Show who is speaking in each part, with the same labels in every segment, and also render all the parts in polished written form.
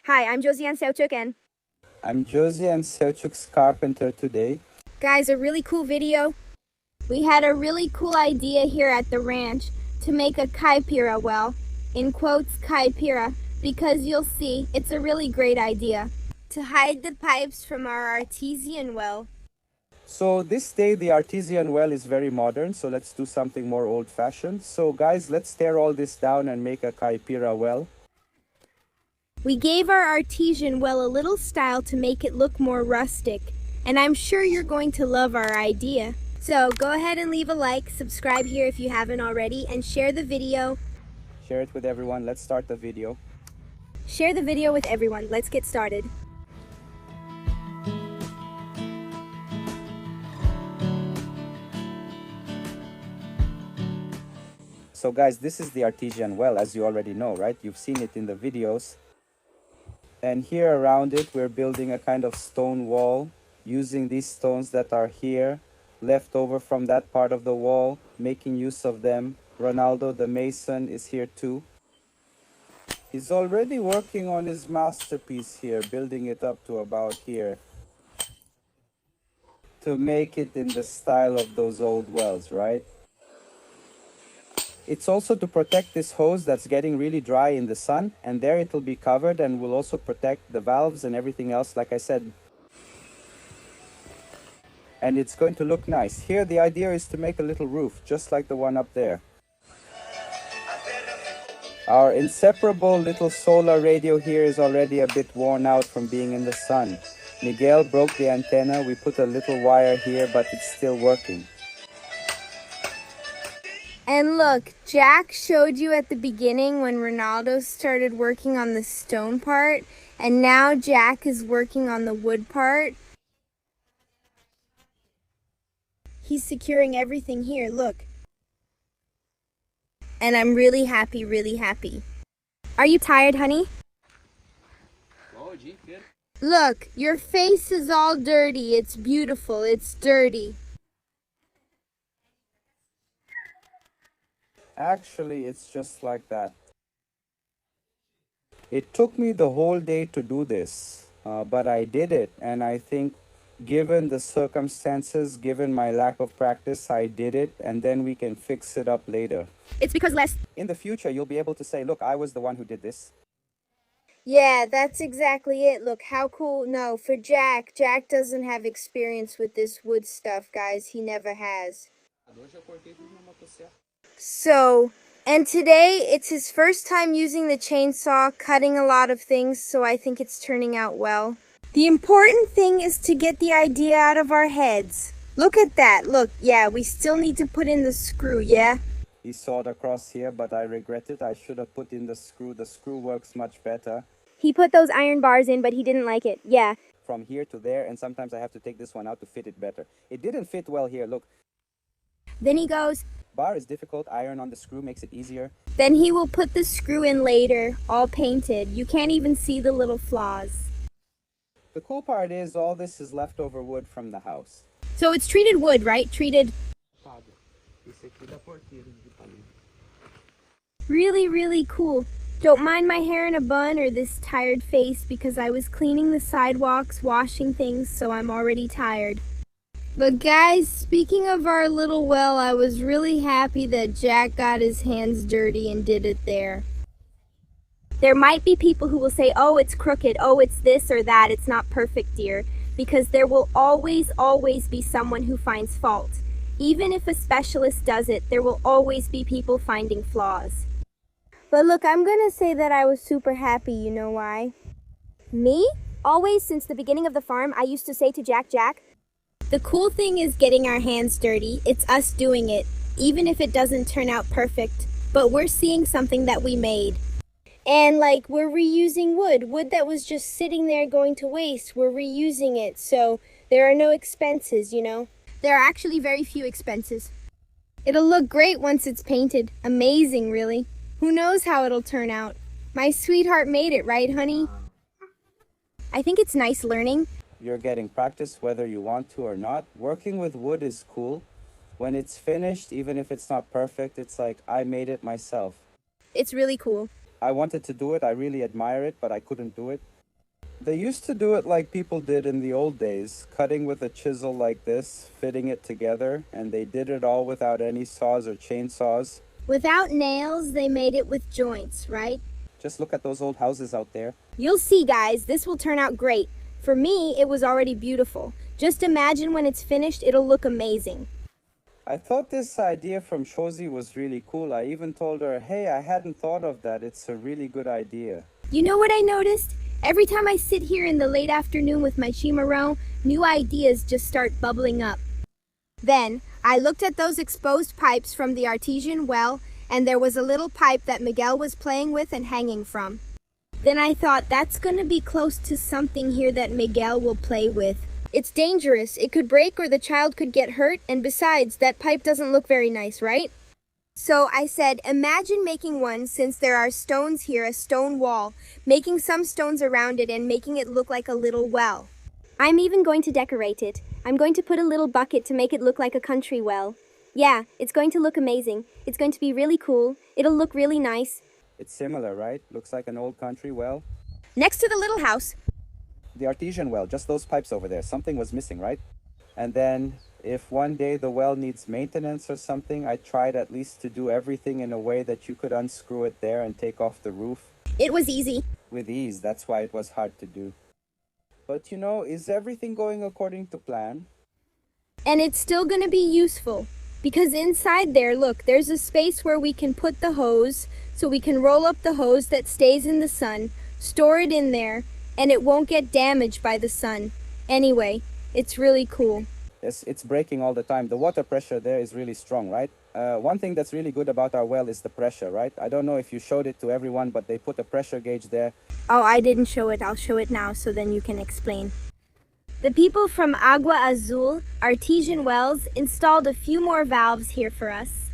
Speaker 1: Hi, I'm Josiane Selchuk, and
Speaker 2: I'm Josiane Selchuk's carpenter today.
Speaker 1: guys, a really cool video. We had a really cool idea here at the ranch to make a kaipira well, in quotes kaipira, because you'll see it's a really great idea to hide the pipes from our artesian well.
Speaker 2: So this day the artesian well is very modern, so let's do something more old-fashioned. So guys, let's tear all this down and make a kaipira well.
Speaker 1: We gave our artesian well a little style to make it look more rustic, and I'm sure you're going to love our idea. So go ahead and leave a like, subscribe here if you haven't already, and share the video.
Speaker 2: Share it with everyone. Let's start the video.
Speaker 1: Share the video with everyone. Let's get started.
Speaker 2: So guys, this is the artesian well, as you already know, right? You've seen it in the videos. And here around it, we're building a kind of stone wall using these stones that are here, left over from that part of the wall, making use of them. Ronaldo, the mason, is here too. He's already working on his masterpiece here, building it up to about here, to make it in the style of those old wells, right? It's also to protect this hose that's getting really dry in the sun, and there it'll be covered and will also protect the valves and everything else, like I said. And it's going to look nice. Here the idea is to make a little roof, just like the one up there. Our inseparable little solar radio here is already a bit worn out from being in the sun. Miguel broke the antenna. We put a little wire here, but it's still working.
Speaker 1: And look, Jack showed you at the beginning when Ronaldo started working on the stone part, and now Jack is working on the wood part. He's securing everything here, look. And I'm really happy, really happy. Are you tired, honey? Look, your face is all dirty. It's beautiful, it's dirty.
Speaker 2: Actually, it's just like that. It took me the whole day to do this, but I did it. And I think given the circumstances, given my lack of practice, I did it. And then we can fix it up later.
Speaker 1: It's because
Speaker 2: In the future, you'll be able to say, look, I was the one who did this.
Speaker 1: Yeah, that's exactly it. Look, how cool. No, for Jack, Jack doesn't have experience with this wood stuff, guys. He never has. So, and today it's his first time using the chainsaw, cutting a lot of things, so I think it's turning out well. The important thing is to get the idea out of our heads. Look at that. Look, yeah, we still need to put in the screw, yeah?
Speaker 2: He sawed across here, but I regret it. I should have put in the screw. The screw works much better.
Speaker 1: He put those iron bars in, but he didn't like it, yeah.
Speaker 2: From here to there, and sometimes I have to take this one out to fit it better. It didn't fit well here, look.
Speaker 1: Then he goes,
Speaker 2: Bar is difficult, iron on the screw makes it easier.
Speaker 1: then he will put the screw in later, all painted. You can't even see the little flaws.
Speaker 2: The cool part is all this is leftover wood from the house.
Speaker 1: So it's treated wood, right? Treated. Really, really cool. Don't mind my hair in a bun or this tired face because I was cleaning the sidewalks, washing things, so I'm already tired. But guys, speaking of our little well, I was really happy that Jack got his hands dirty and did it there. There might be people who will say, oh, it's crooked, oh, it's this or that, it's not perfect, dear, because there will always, always be someone who finds fault. Even if a specialist does it, there will always be people finding flaws. But look, I'm gonna say that I was super happy, you know why? Me? Always since the beginning of the farm, I used to say to Jack, the cool thing is getting our hands dirty. It's us doing it, even if it doesn't turn out perfect, but we're seeing something that we made. And like, we're reusing wood that was just sitting there going to waste. We're reusing it, so there are no expenses, you know? There are actually very few expenses. It'll look great once it's painted. Amazing, really. Who knows how it'll turn out? My sweetheart made it, right, honey? I think it's nice learning.
Speaker 2: You're getting practice whether you want to or not. Working with wood is cool. When it's finished, even if it's not perfect, it's like I made it myself.
Speaker 1: It's really cool.
Speaker 2: I wanted to do it. I really admire it, but I couldn't do it. They used to do it like people did in the old days, cutting with a chisel like this, fitting it together, and they did it all without any saws or chainsaws.
Speaker 1: Without nails, they made it with joints, right?
Speaker 2: Just look at those old houses out there.
Speaker 1: You'll see, guys, this will turn out great. For me, it was already beautiful. Just imagine when it's finished, it'll look amazing.
Speaker 2: I thought this idea from Shozi was really cool. I even told her, hey, I hadn't thought of that. It's a really good idea.
Speaker 1: You know what I noticed? Every time I sit here in the late afternoon with my chimarrón, new ideas just start bubbling up. Then, I looked at those exposed pipes from the artesian well, and there was a little pipe that Miguel was playing with and hanging from. Then I thought, that's gonna be close to something here that Miguel will play with. It's dangerous. It could break or the child could get hurt, and besides, that pipe doesn't look very nice, right? So I said, imagine making one, since there are stones here, a stone wall, making some stones around it and making it look like a little well. I'm even going to decorate it. I'm going to put a little bucket to make it look like a country well. Yeah, it's going to look amazing. It's going to be really cool. It'll look really nice.
Speaker 2: It's similar, right? Looks like an old country well.
Speaker 1: Next to the little house.
Speaker 2: The artesian well, just those pipes over there. Something was missing, right? And then, if one day the well needs maintenance or something, I tried at least to do everything in a way that you could unscrew it there and take off the roof.
Speaker 1: It was easy.
Speaker 2: With ease, that's why it was hard to do. But you know, is everything going according to plan?
Speaker 1: And it's still going to be useful. Because inside there, look, there's a space where we can put the hose, so we can roll up the hose that stays in the sun, store it in there, and it won't get damaged by the sun. Anyway, it's really cool.
Speaker 2: It's breaking all the time. The water pressure there is really strong, right? One thing that's really good about our well is the pressure, right? I don't know if you showed it to everyone, but they put a pressure gauge there.
Speaker 1: Oh, I didn't show it. I'll show it now so then you can explain. The people from Agua Azul, Artesian Wells, installed a few more valves here for us.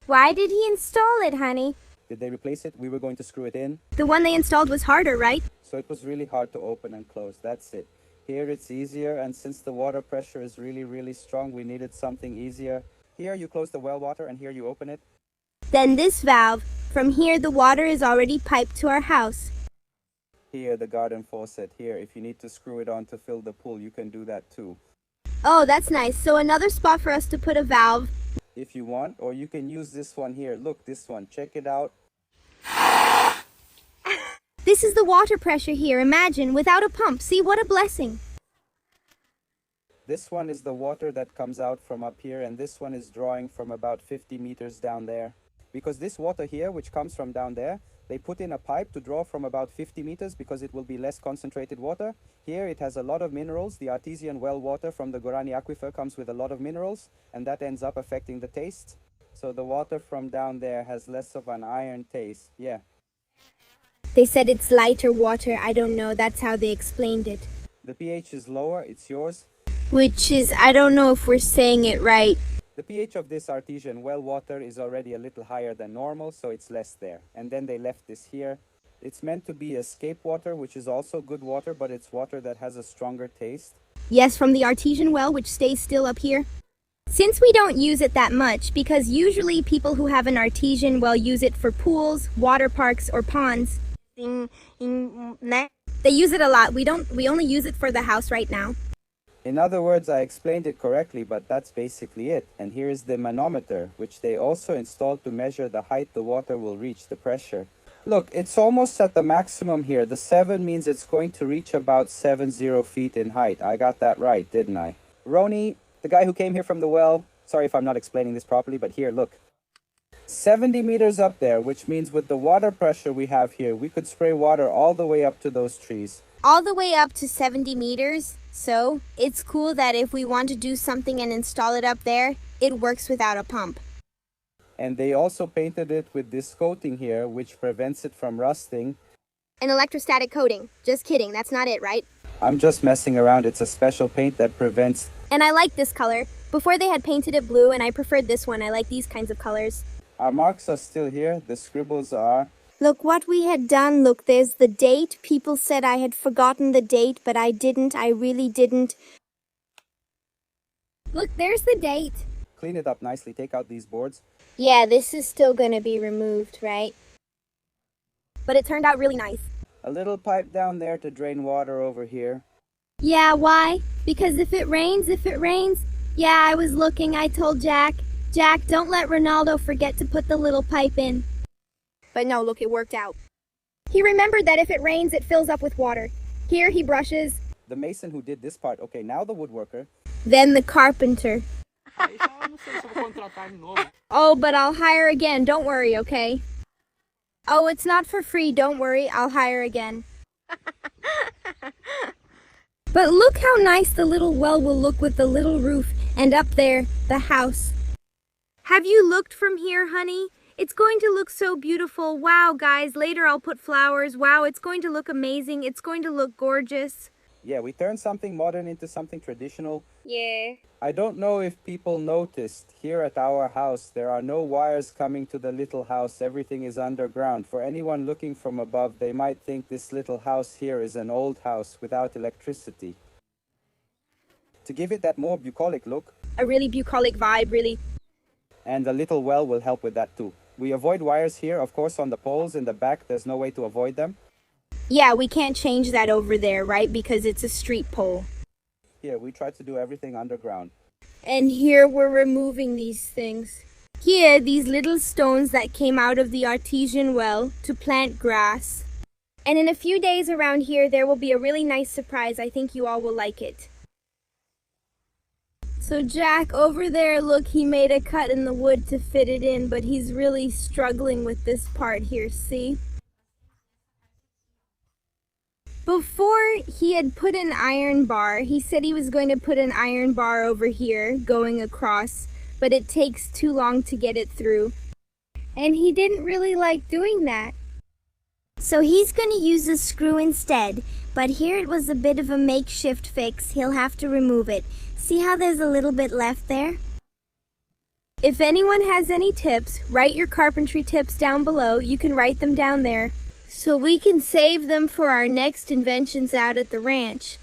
Speaker 1: Why did he install it, honey?
Speaker 2: Did they replace it? We were going to screw it in.
Speaker 1: The one they installed was harder, right?
Speaker 2: So it was really hard to open and close. That's it. Here it's easier, and since the water pressure is really, really strong, we needed something easier. Here you close the well water, and here you open it.
Speaker 1: Then this valve. From here, the water is already piped to our house.
Speaker 2: Here, the garden faucet. Here, if you need to screw it on to fill the pool, you can do that too.
Speaker 1: Oh, that's nice. So another spot for us to put a valve.
Speaker 2: If you want, or you can use this one here. Look, this one. Check it out.
Speaker 1: This is the water pressure here. Imagine, without a pump. See, what a blessing.
Speaker 2: This one is the water that comes out from up here, and this one is drawing from about 50 meters down there. Because this water here, which comes from down there, they put in a pipe to draw from about 50 meters because it will be less concentrated water. Here it has a lot of minerals. The artesian well water from the Guarani aquifer comes with a lot of minerals, and that ends up affecting the taste. So the water from down there has less of an iron taste. Yeah.
Speaker 1: They said it's lighter water. I don't know. That's how they explained it.
Speaker 2: The pH is lower. It's yours.
Speaker 1: Which is, I don't know if we're saying it right.
Speaker 2: The pH of this artesian well water is already a little higher than normal, so it's less there. And then they left this here. It's meant to be escape water, which is also good water, but it's water that has a stronger taste.
Speaker 1: Yes, from the artesian well, which stays still up here. Since we don't use it that much, because usually people who have an artesian well use it for pools, water parks, or ponds. They use it a lot. We only use it for the house right now.
Speaker 2: In other words, I explained it correctly, but that's basically it. And here is the manometer, which they also installed to measure the height the water will reach, the pressure. Look, it's almost at the maximum here. The 7 means it's going to reach about 70 feet in height. I got that right, didn't I? Roni, the guy who came here from the well, sorry if I'm not explaining this properly, but here, look. 70 meters up there, which means with the water pressure we have here, we could spray water all the way up to those trees.
Speaker 1: All the way up to 70 meters. So, it's cool that if we want to do something and install it up there, it works without a pump.
Speaker 2: And they also painted it with this coating here, which prevents it from rusting.
Speaker 1: An electrostatic coating. Just kidding, that's not it, right?
Speaker 2: I'm just messing around. It's a special paint that prevents...
Speaker 1: And I like this color. Before they had painted it blue, and I preferred this one. I like these kinds of colors.
Speaker 2: Our marks are still here. The scribbles are...
Speaker 1: Look what we had done. Look, there's the date. People said I had forgotten the date, but I didn't. I really didn't. Look, there's the date.
Speaker 2: Clean it up nicely. Take out these boards.
Speaker 1: Yeah, this is still going to be removed, right? but it turned out really nice.
Speaker 2: A little pipe down there to drain water over here.
Speaker 1: Yeah, why? Because if it rains, yeah, I was looking, I told Jack, don't let Ronaldo forget to put the little pipe in. But no, look, it worked out. He remembered that if it rains, it fills up with water. Here he brushes.
Speaker 2: The mason who did this part. Okay, now the woodworker.
Speaker 1: Then the carpenter. Oh, but I'll hire again, don't worry, okay? Oh, it's not for free, don't worry, I'll hire again. But look how nice the little well will look with the little roof, and up there, the house. Have you looked from here, honey? It's going to look so beautiful. Wow, guys, later I'll put flowers. Wow, it's going to look amazing. It's going to look gorgeous.
Speaker 2: Yeah, we turned something modern into something traditional.
Speaker 1: Yeah.
Speaker 2: I don't know if people noticed, here at our house, there are no wires coming to the little house. Everything is underground. For anyone looking from above, they might think this little house here is an old house without electricity. To give it that more bucolic look.
Speaker 1: A really bucolic vibe, really.
Speaker 2: And the little well will help with that too. We avoid wires here, of course, on the poles in the back. There's no way to avoid them.
Speaker 1: Yeah, we can't change that over there, right? Because it's a street pole.
Speaker 2: Yeah, we try to do everything underground.
Speaker 1: And here we're removing these things. Here, these little stones that came out of the artesian well to plant grass. And in a few days around here, there will be a really nice surprise. I think you all will like it. So Jack, over there, look, he made a cut in the wood to fit it in, but he's really struggling with this part here, see? Before he had put an iron bar, he said he was going to put an iron bar over here going across, but it takes too long to get it through. And he didn't really like doing that. So he's going to use a screw instead, but here it was a bit of a makeshift fix. He'll have to remove it. See how there's a little bit left there? If anyone has any tips, write your carpentry tips down below. You can write them down there, so we can save them for our next inventions out at the ranch.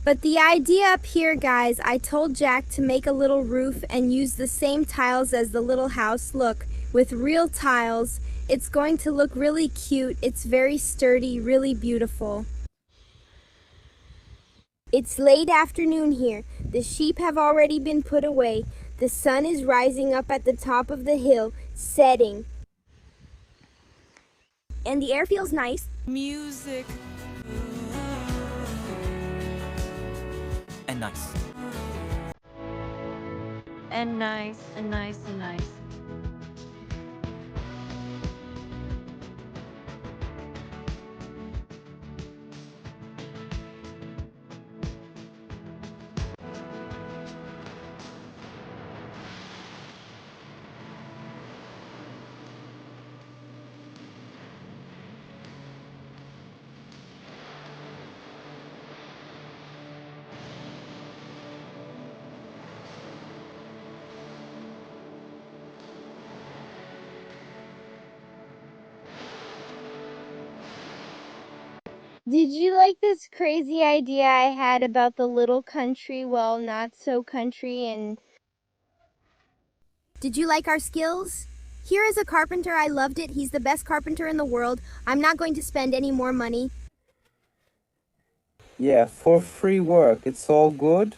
Speaker 1: But the idea up here, guys, I told Jack to make a little roof and use the same tiles as the little house. Look, with real tiles, it's going to look really cute. It's very sturdy, really beautiful. It's late afternoon here. The sheep have already been put away. The sun is rising up at the top of the hill, setting. And the air feels nice.
Speaker 3: Music. And nice.
Speaker 4: And nice, and nice, and nice. Did you like this crazy idea I had about the little country, well, not so country, and
Speaker 1: Did you like our skills? Here is a carpenter. I loved it. He's the best carpenter in the world. I'm not going to spend any more money.
Speaker 2: Yeah, for free work. It's all good.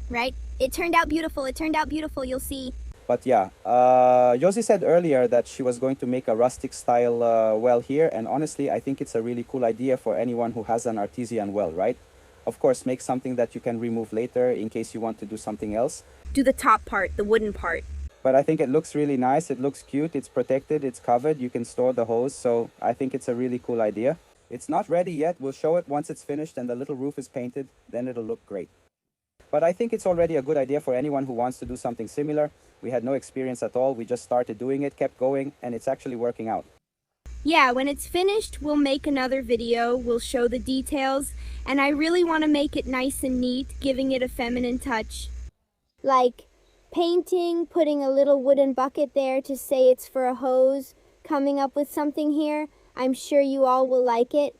Speaker 1: Right? It turned out beautiful. It turned out beautiful. You'll see.
Speaker 2: But yeah, Josie said earlier that she was going to make a rustic style well here. And honestly, I think it's a really cool idea for anyone who has an artesian well, right? Of course, make something that you can remove later in case you want to do something else.
Speaker 1: Do the top part, the wooden part.
Speaker 2: But I think it looks really nice. It looks cute. It's protected. It's covered. You can store the hose. So I think it's a really cool idea. It's not ready yet. We'll show it once it's finished and the little roof is painted. Then it'll look great. But I think it's already a good idea for anyone who wants to do something similar. We had no experience at all. We just started doing it, kept going, and it's actually working out.
Speaker 1: Yeah, when it's finished, we'll make another video. We'll show the details. And I really want to make it nice and neat, giving it a feminine touch. Like painting, putting a little wooden bucket there to say it's for a hose, coming up with something here. I'm sure you all will like it.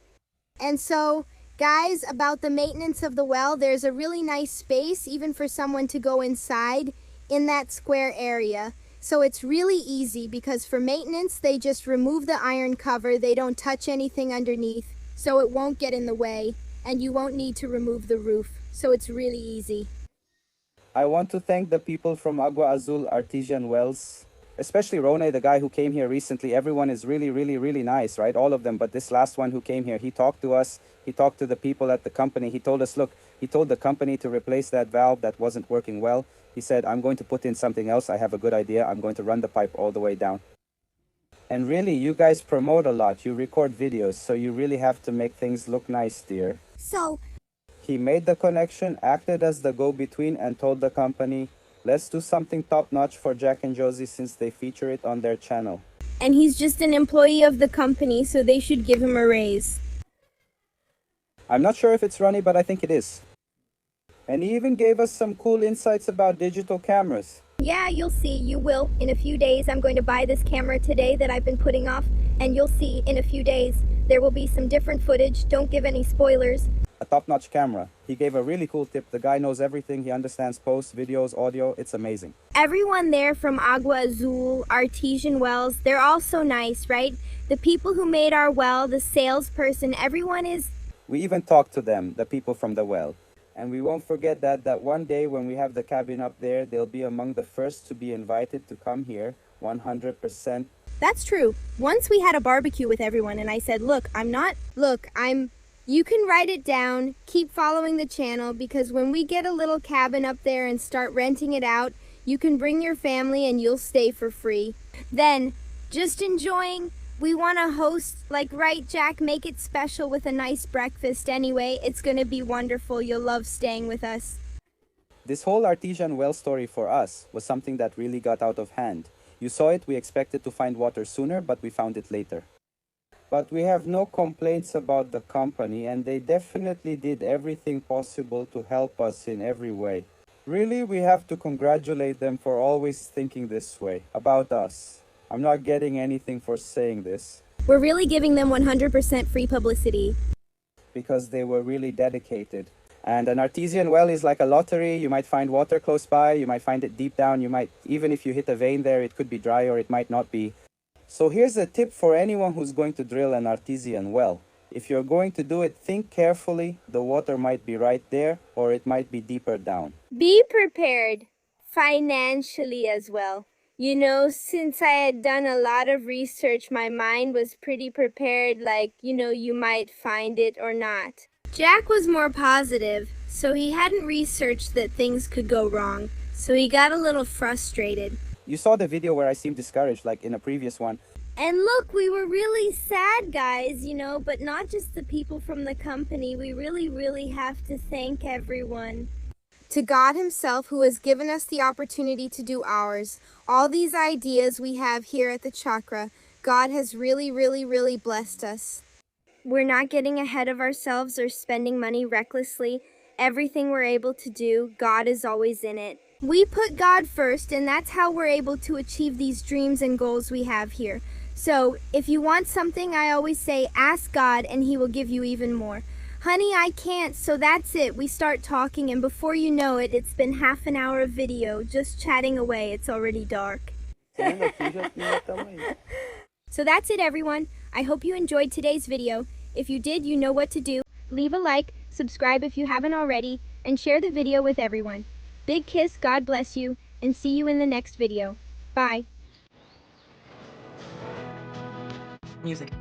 Speaker 1: And so, guys, about the maintenance of the well, there's a really nice space, even for someone to go inside in that square area. So it's really easy because for maintenance, they just remove the iron cover. They don't touch anything underneath, so it won't get in the way, and you won't need to remove the roof. So it's really easy.
Speaker 2: I want to thank the people from Agua Azul Artesian Wells, especially Rone, the guy who came here recently. Everyone is really, really, really nice, right? All of them. But this last one who came here, he talked to us. He talked to the people at the company. He told us, look, he told the company to replace that valve that wasn't working well. He said, I'm going to put in something else. I have a good idea. I'm going to run the pipe all the way down. And really, you guys promote a lot. You record videos, so you really have to make things look nice, dear.
Speaker 1: So,
Speaker 2: He made the connection, acted as the go-between, and told the company, let's do something top-notch for Jack and Josie since they feature it on their channel.
Speaker 1: and he's just an employee of the company, so they should give him a raise.
Speaker 2: I'm not sure if it's Ronnie, but I think it is. And he even gave us some cool insights about digital cameras.
Speaker 1: Yeah, you'll see, you will. In a few days, I'm going to buy this camera today that I've been putting off, and you'll see in a few days there will be some different footage. Don't give any spoilers.
Speaker 2: A top-notch camera. He gave a really cool tip. The guy knows everything. He understands posts, videos, audio. It's amazing.
Speaker 1: Everyone there from Agua Azul, Artesian Wells, they're all so nice, right? The people who made our well, the salesperson, everyone is...
Speaker 2: We even talked to them, the people from the well. And we won't forget that one day when we have the cabin up there, they'll be among the first to be invited to come here, 100%.
Speaker 1: That's true. Once we had a barbecue with everyone and I said, you can write it down, keep following the channel, because when we get a little cabin up there and start renting it out, you can bring your family and you'll stay for free. Then, just enjoying, we want to host, right, Jack, make it special with a nice breakfast anyway. It's going to be wonderful. You'll love staying with us.
Speaker 2: This whole artesian well story for us was something that really got out of hand. You saw it, we expected to find water sooner, but we found it later. But we have no complaints about the company, and they definitely did everything possible to help us in every way. Really, we have to congratulate them for always thinking this way about us. I'm not getting anything for saying this.
Speaker 1: We're really giving them 100% free publicity.
Speaker 2: Because they were really dedicated. And an artesian well is like a lottery. You might find water close by, you might find it deep down, even if you hit a vein there, it could be dry or it might not be. So here's a tip for anyone who's going to drill an artesian well. If you're going to do it, think carefully. The water might be right there or it might be deeper down.
Speaker 1: Be prepared financially as well. You know, since I had done a lot of research, my mind was pretty prepared, you might find it or not. Jack was more positive, so he hadn't researched that things could go wrong, so he got a little frustrated.
Speaker 2: You saw the video where I seemed discouraged, like in a previous one.
Speaker 1: And look, we were really sad, guys, but not just the people from the company. We really, really have to thank everyone. To God Himself, who has given us the opportunity to do ours. All these ideas we have here at the Chakra, God has really, really, really blessed us. We're not getting ahead of ourselves or spending money recklessly. Everything we're able to do, God is always in it. We put God first, and that's how we're able to achieve these dreams and goals we have here. So, if you want something, I always say, ask God, and He will give you even more. Honey, I can't, so that's it. We start talking, and before you know it, it's been half an hour of video, just chatting away. It's already dark. So that's it, everyone. I hope you enjoyed today's video. If you did, you know what to do. Leave a like, subscribe if you haven't already, and share the video with everyone. Big kiss, God bless you, and see you in the next video. Bye.
Speaker 3: Music.